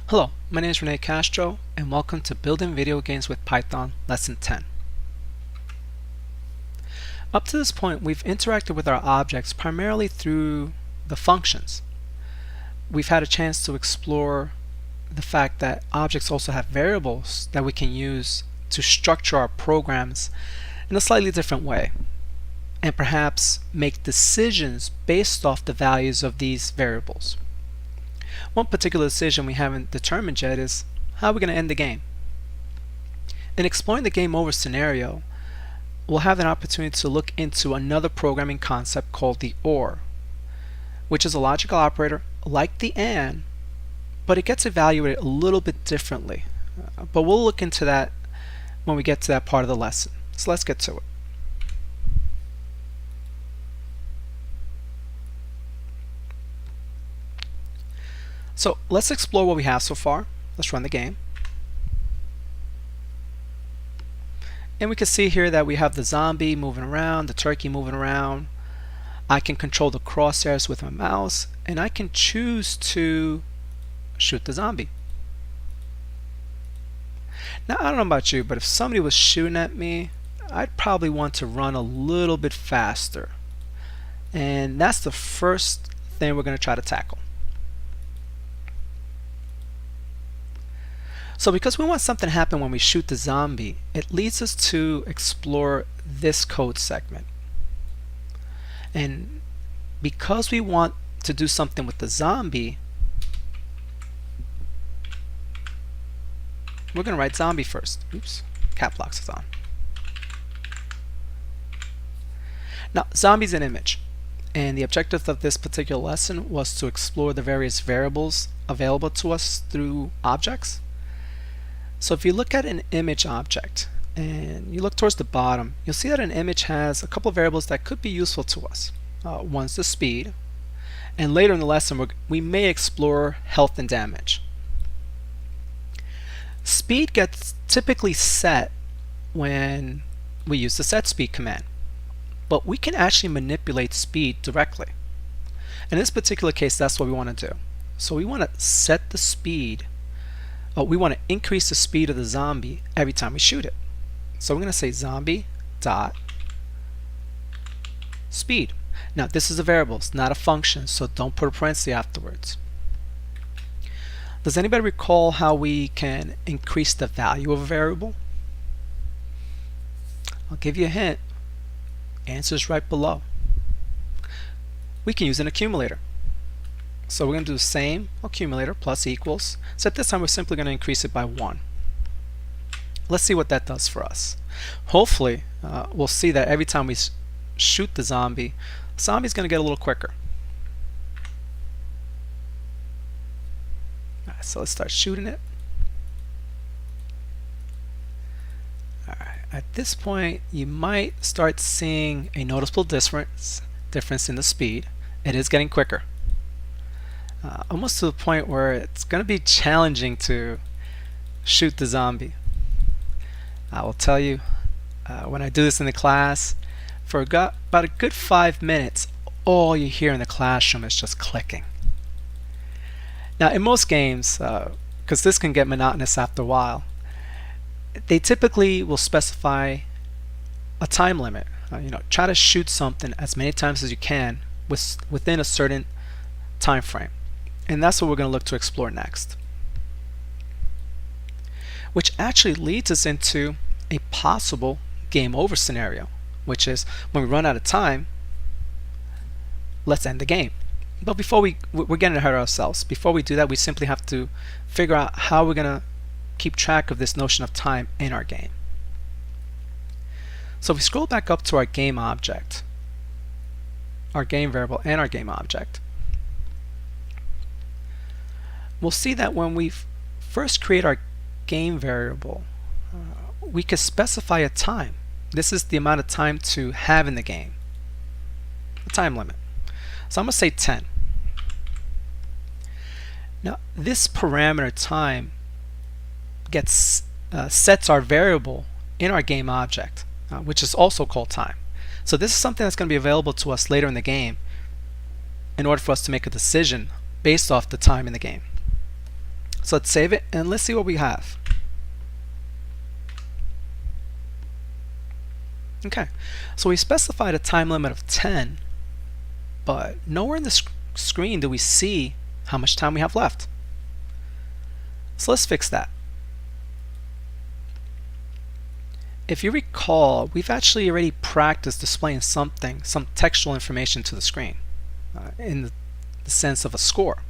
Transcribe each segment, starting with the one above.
Hello, my name is Rene Castro and welcome to Building Video Games with Python Lesson 10. Up to this point, we've interacted with our objects primarily through the functions. We've had a chance to explore the fact that objects also have variables that we can use to structure our programs in a slightly different way and perhaps make decisions based off the values of these variables. One particular decision we haven't determined yet is how we're going to end the game. In exploring the game over scenario, we'll have an opportunity to look into another programming concept called the OR, which is a logical operator like the AND, but it gets evaluated a little bit differently. But we'll look into that when we get to that part of the lesson. So let's get to it. So let's explore what we have so far. Let's run the game. And we can see here that we have the zombie moving around, the turkey moving around. I can control the crosshairs with my mouse, and I can choose to shoot the zombie. Now, I don't know about you, but if somebody was shooting at me, I'd probably want to run a little bit faster. And that's the first thing we're going to try to tackle. So because we want something to happen when we shoot the zombie, it leads us to explore this code segment. And because we want to do something with the zombie, we're going to write zombie first. Oops, cap locks is on. Now, zombie is an image, and the objective of this particular lesson was to explore the various variables available to us through objects. So if you look at an image object and you look towards the bottom, you'll see that an image has a couple of variables that could be useful to us. One's the speed, and later in the lesson we may explore health and damage. Speed gets typically set when we use the set speed command, but we can actually manipulate speed directly. In this particular case, that's what we want to do. So we want to set the speed. We want to increase the speed of the zombie every time we shoot it. So we're going to say zombie dot speed. Now this is a variable, it's not a function, so don't put a parenthesis afterwards. Does anybody recall how we can increase the value of a variable? I'll give you a hint. Answer's right below. We can use an accumulator. So we're going to do the same accumulator plus equals. So at this time we're simply going to increase it by 1. Let's see what that does for us. Hopefully we'll see that every time we shoot the zombie, zombie's going to get a little quicker. Alright, so let's start shooting it. Alright, at this point you might start seeing a noticeable difference in the speed. It is getting quicker. Almost to the point where it's going to be challenging to shoot the zombie. I will tell you, when I do this in the class, for about a good 5 minutes, all you hear in the classroom is just clicking. Now in most games, because this can get monotonous after a while, they typically will specify a time limit. Try to shoot something as many times as you can within a certain time frame. And that's what we're going to look to explore next. Which actually leads us into a possible game over scenario, which is when we run out of time, let's end the game. But before we're getting ahead of ourselves. Before we do that, we simply have to figure out how we're going to keep track of this notion of time in our game. So if we scroll back up to our game object, our game variable and our game object, we'll see that when we first create our game variable, we can specify a time. This is the amount of time to have in the game, a time limit. So I'm going to say 10. Now this parameter time sets our variable in our game object, which is also called time. So this is something that's going to be available to us later in the game in order for us to make a decision based off the time in the game. So let's save it and let's see what we have. Okay, so we specified a time limit of 10, but nowhere in the screen do we see how much time we have left. So let's fix that. If you recall, we've actually already practiced displaying some textual information to the screen in the sense of a score.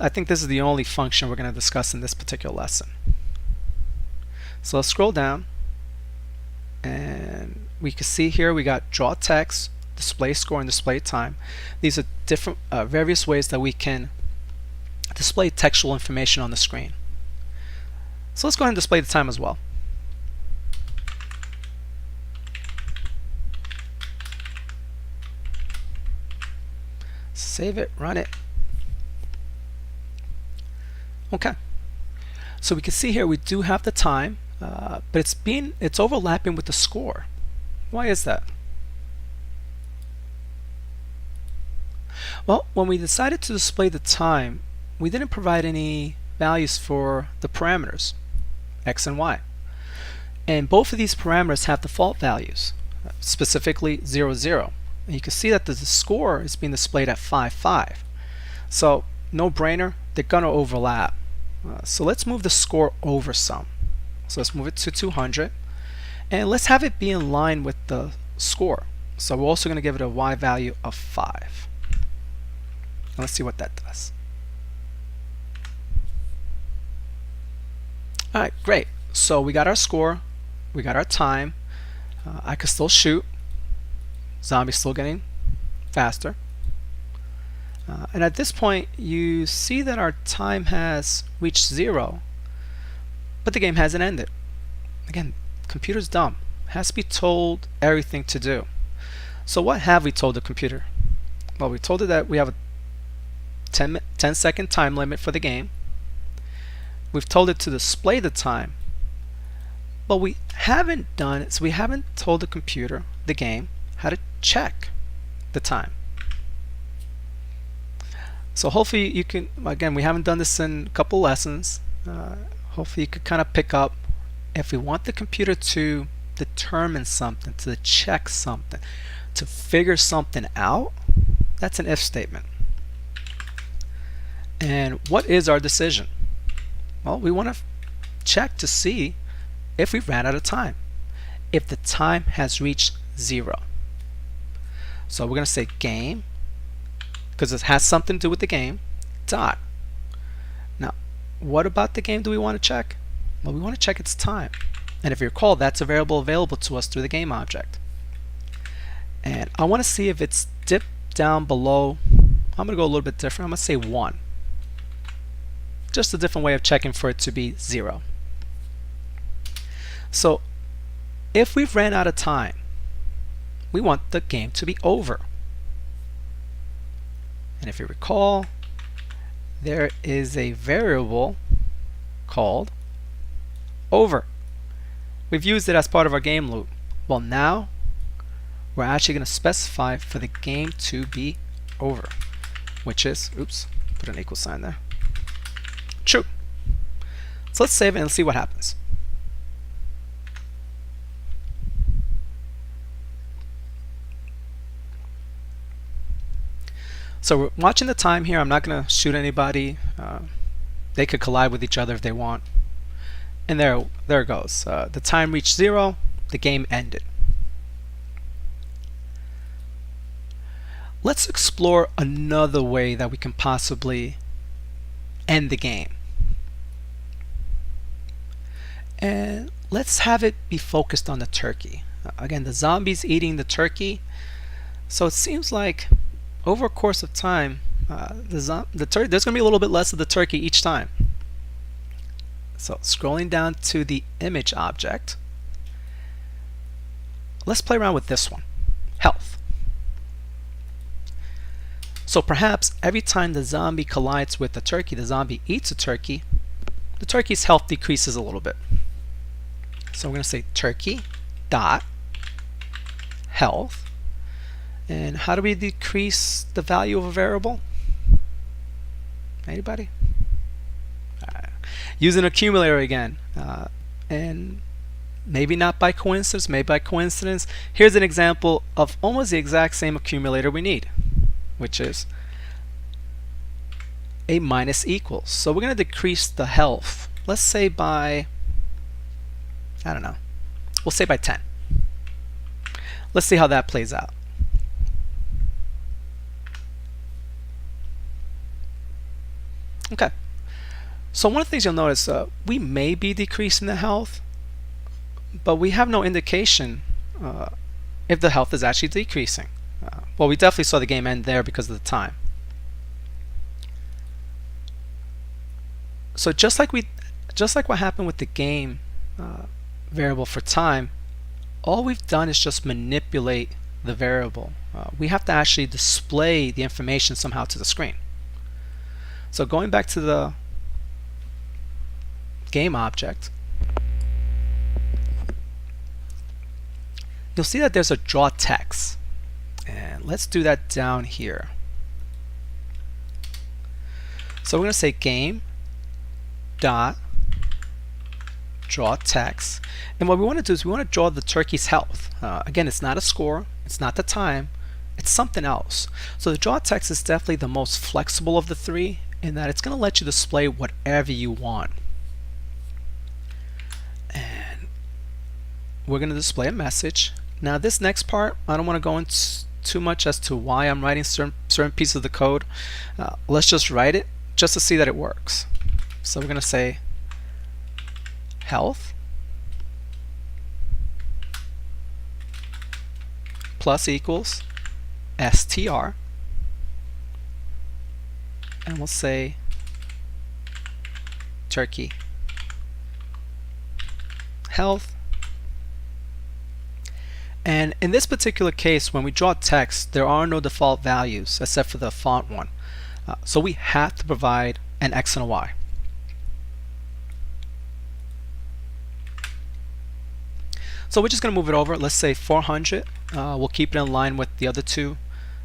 I think this is the only function we're going to discuss in this particular lesson. So let's scroll down, and we can see here we got draw text, display score, and display time. These are different various ways that we can display textual information on the screen. So let's go ahead and display the time as well. Save it, run it. Okay, so we can see here we do have the time, but it's overlapping with the score. Why is that? Well, when we decided to display the time, we didn't provide any values for the parameters x and y, and both of these parameters have default values, specifically 0, 0. And you can see that the score is being displayed at 5, 5. So no brainer, they're gonna overlap. So let's move the score over some. So let's move it to 200, and let's have it be in line with the score. So we're also going to give it a y value of 5. And let's see what that does. Alright, great. So we got our score, we got our time. I could still shoot. Zombie's still getting faster. And at this point, you see that our time has reached 0, but the game hasn't ended. Again, computer's dumb. It has to be told everything to do. So what have we told the computer? Well, we told it that we have a 10-second time limit for the game. We've told it to display the time, but we haven't done it. So we haven't told the computer, the game, how to check the time. So hopefully you can, again, we haven't done this in a couple lessons. Hopefully you could kind of pick up, if we want the computer to determine something, to check something, to figure something out, that's an if statement. And what is our decision? Well, we want to check to see if we ran out of time, if the time has reached 0. So we're going to say game, because it has something to do with the game, dot. Now, what about the game do we want to check? Well, we want to check its time. And if you recall, that's a variable available to us through the game object. And I want to see if it's dipped down below. I'm going to go a little bit different. I'm going to say 1. Just a different way of checking for it to be 0. So if we've ran out of time, we want the game to be over. And if you recall, there is a variable called over. We've used it as part of our game loop. Well, now we're actually going to specify for the game to be over, which is, oops, put an equal sign there, true. So let's save it and see what happens. So we're watching the time here. I'm not going to shoot anybody. They could collide with each other if they want. And there it goes. The time reached 0. The game ended. Let's explore another way that we can possibly end the game. And let's have it be focused on the turkey. Again, the zombie's eating the turkey. So it seems like over a course of time, there's going to be a little bit less of the turkey each time. So scrolling down to the image object, let's play around with this one, health. So perhaps every time the zombie collides with the turkey, the zombie eats a turkey, the turkey's health decreases a little bit. So we're going to say turkey dot health. And how do we decrease the value of a variable? Anybody? Use an accumulator again, and maybe not by coincidence, maybe by coincidence. Here's an example of almost the exact same accumulator we need, which is a minus equals. So we're going to decrease the health, let's say by, I don't know, we'll say by 10. Let's see how that plays out. Okay, so one of the things you'll notice, we may be decreasing the health, but we have no indication if the health is actually decreasing. Well, we definitely saw the game end there because of the time. So just like what happened with the game variable for time, all we've done is just manipulate the variable. We have to actually display the information somehow to the screen. So going back to the game object, you'll see that there's a draw text, and let's do that down here. So we're going to say game dot draw text, and what we want to do is we want to draw the turkey's health. Again, it's not a score, it's not the time, it's something else. So the draw text is definitely the most flexible of the three, in that it's going to let you display whatever you want. And we're going to display a message. Now this next part, I don't want to go into too much as to why I'm writing certain pieces of the code. Let's just write it just to see that it works. So we're going to say health plus equals str, and we'll say turkey health. And in this particular case, when we draw text, there are no default values except for the font one. So we have to provide an X and a Y. So we're just going to move it over. Let's say 400. We'll keep it in line with the other two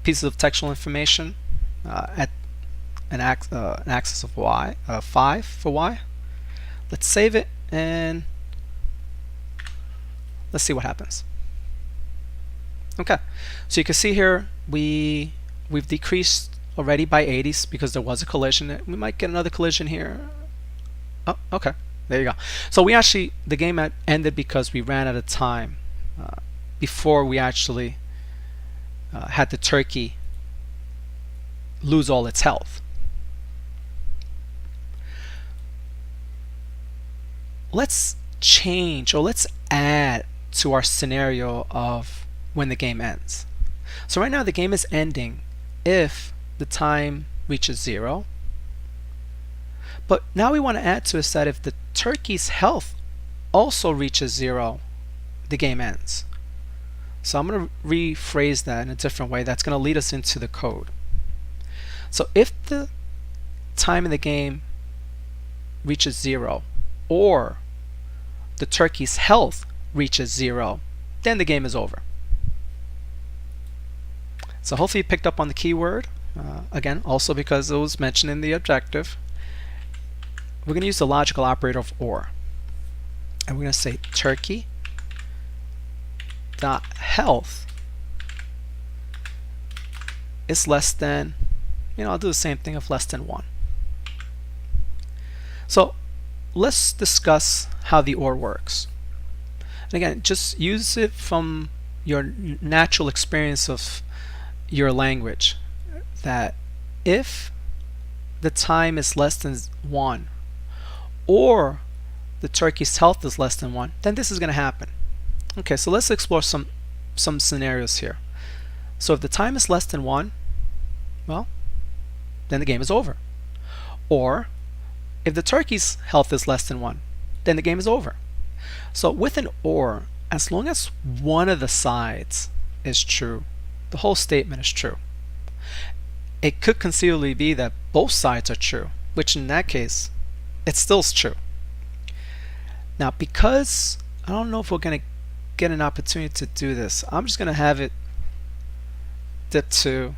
pieces of textual information at an axis of Y, 5 for Y. Let's save it and let's see what happens. Okay, so you can see here we've decreased already by 80s because there was a collision. We might get another collision here. Oh, okay, there you go. So we actually, the game ended because we ran out of time before we actually had the turkey lose all its health. Let's change, or let's add to our scenario of when the game ends. So right now the game is ending if the time reaches 0, but now we want to add to it that if the turkey's health also reaches 0, the game ends. So I'm going to rephrase that in a different way. That's going to lead us into the code. So if the time in the game reaches 0, or the turkey's health reaches 0, then the game is over. So hopefully you picked up on the keyword. Again, also because it was mentioned in the objective. We're going to use the logical operator of OR. And we're going to say turkey dot health is less than, I'll do the same thing of less than 1. So let's discuss how the OR works. And again, just use it from your natural experience of your language, that if the time is less than 1 or the turkey's health is less than 1, then this is going to happen. Okay, so let's explore some scenarios here. So if the time is less than 1, well, then the game is over. Or if the turkey's health is less than 1, then the game is over. So with an OR, as long as one of the sides is true, the whole statement is true. It could conceivably be that both sides are true, which in that case, it still is true. Now, because I don't know if we're going to get an opportunity to do this, I'm just going to have it dip to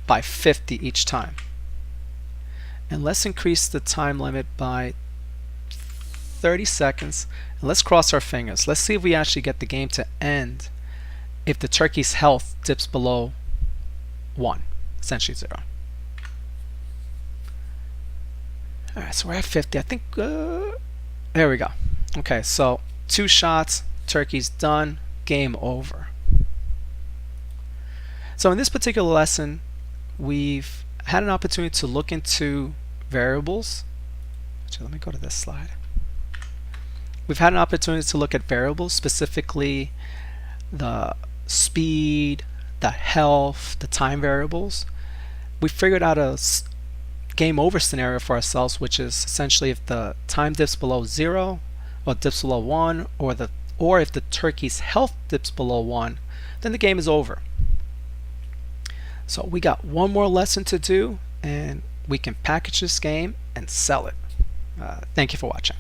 by 50 each time. And let's increase the time limit by 30 seconds. And let's cross our fingers. Let's see if we actually get the game to end if the turkey's health dips below 1, essentially 0. Alright, so we're at 50. I think, there we go. Okay, so 2 shots, turkey's done, game over. So in this particular lesson, we've had an opportunity to look into variables. Actually, let me go to this slide. We've had an opportunity to look at variables, specifically the speed, the health, the time variables. We figured out a game over scenario for ourselves, which is essentially if the time dips below 0 or dips below 1, or if the turkey's health dips below 1, then the game is over. So we got one more lesson to do, and we can package this game and sell it. Thank you for watching.